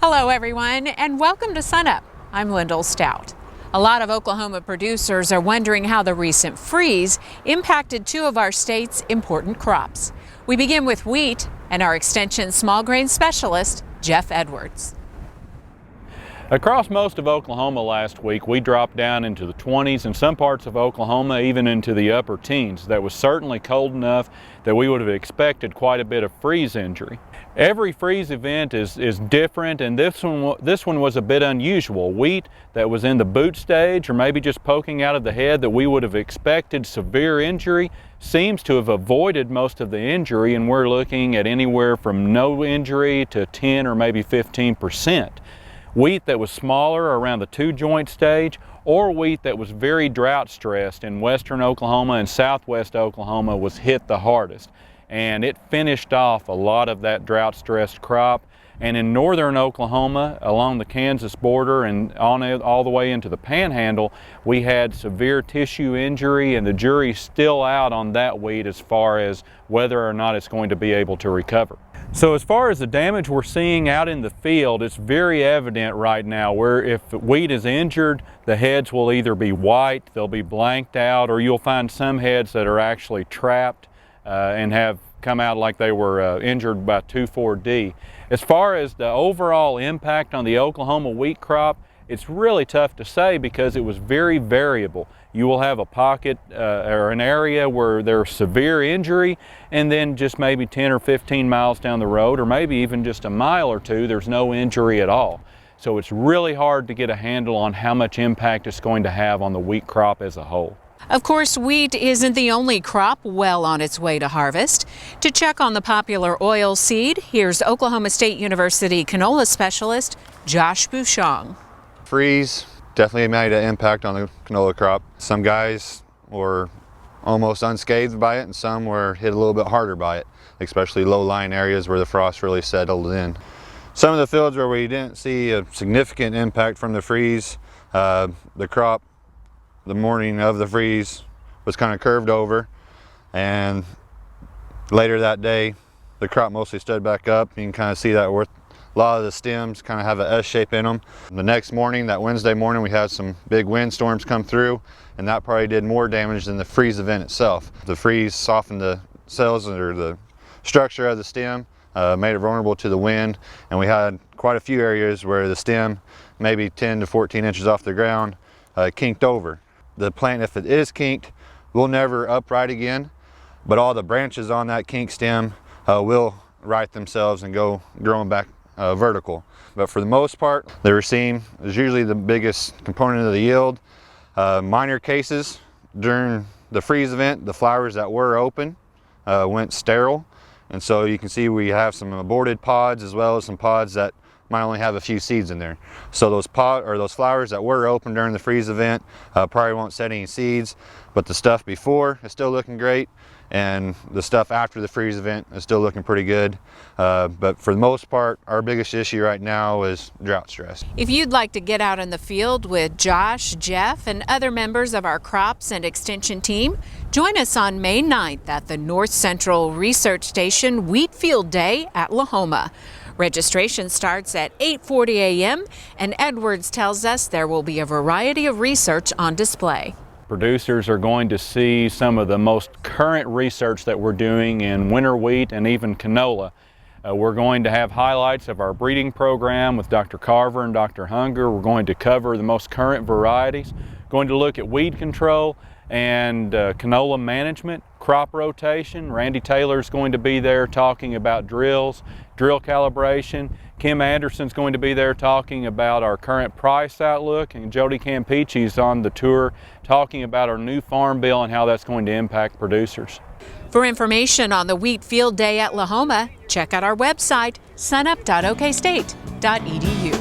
Hello everyone and welcome to Sunup. I'm Lyndall Stout. A lot of Oklahoma producers are wondering how the recent freeze impacted two of our state's important crops. We begin with wheat and our Extension small grain specialist, Jeff Edwards. Across most of Oklahoma last week, we dropped down into the 20s and some parts of Oklahoma even into the upper teens. That was certainly cold enough that we would have expected quite a bit of freeze injury. Every freeze event is different, and this one was a bit unusual. Wheat that was in the boot stage or maybe just poking out of the head that we would have expected severe injury seems to have avoided most of the injury, and we're looking at anywhere from no injury to 10 or maybe 15%. Wheat that was smaller around the 2-joint stage, or wheat that was very drought stressed in western Oklahoma and southwest Oklahoma was hit the hardest. And it finished off a lot of that drought stressed crop. And in northern Oklahoma, along the Kansas border and all the way into the Panhandle, we had severe tissue injury, and the jury's still out on that wheat as far as whether or not it's going to be able to recover. So as far as the damage we're seeing out in the field, it's very evident right now where if wheat is injured, the heads will either be white, they'll be blanked out, or you'll find some heads that are actually trapped and have come out like they were injured by 2,4-D. As far as the overall impact on the Oklahoma wheat crop, it's really tough to say because it was very variable. You will have a pocket or an area where there's severe injury, and then just maybe 10 or 15 miles down the road, or maybe even just a mile or two, there's no injury at all. So it's really hard to get a handle on how much impact it's going to have on the wheat crop as a whole. Of course, wheat isn't the only crop well on its way to harvest. To check on the popular oil seed, here's Oklahoma State University canola specialist Josh Bushong. Freeze definitely made an impact on the canola crop. Some guys were almost unscathed by it, and some were hit a little bit harder by it, especially low-lying areas where the frost really settled in. Some of the fields where we didn't see a significant impact from the freeze, the crop the morning of the freeze was kind of curved over, and later that day the crop mostly stood back up. You can kind of see that a lot of the stems kind of have an S shape in them. The next morning, that Wednesday morning, we had some big windstorms come through, and that probably did more damage than the freeze event itself. The freeze softened the cells or the structure of the stem, made it vulnerable to the wind, and we had quite a few areas where the stem, maybe 10 to 14 inches off the ground, kinked over. The plant, if it is kinked, will never upright again, but all the branches on that kink stem will right themselves and go growing back vertical. But for the most part, the raceme is usually the biggest component of the yield. Minor cases during the freeze event, the flowers that were open went sterile, and so you can see we have some aborted pods as well as some pods that might only have a few seeds in there. So those flowers that were open during the freeze event probably won't set any seeds, but the stuff before is still looking great, and the stuff after the freeze event is still looking pretty good. But for the most part, our biggest issue right now is drought stress. If you'd like to get out in the field with Josh, Jeff, and other members of our crops and extension team, join us on May 9th at the North Central Research Station Wheat Field Day at Lahoma. Registration starts at 8:40 a.m. and Edwards tells us there will be a variety of research on display. Producers are going to see some of the most current research that we're doing in winter wheat and even canola. We're going to have highlights of our breeding program with Dr. Carver and Dr. Hunger. We're going to cover the most current varieties, going to look at weed control and canola management, crop rotation. Randy Taylor's going to be there talking about drills, drill calibration. Kim Anderson's going to be there talking about our current price outlook, and Jody Campechi's on the tour talking about our new farm bill and how that's going to impact producers. For information on the Wheat Field Day at Lahoma, check out our website, sunup.okstate.edu.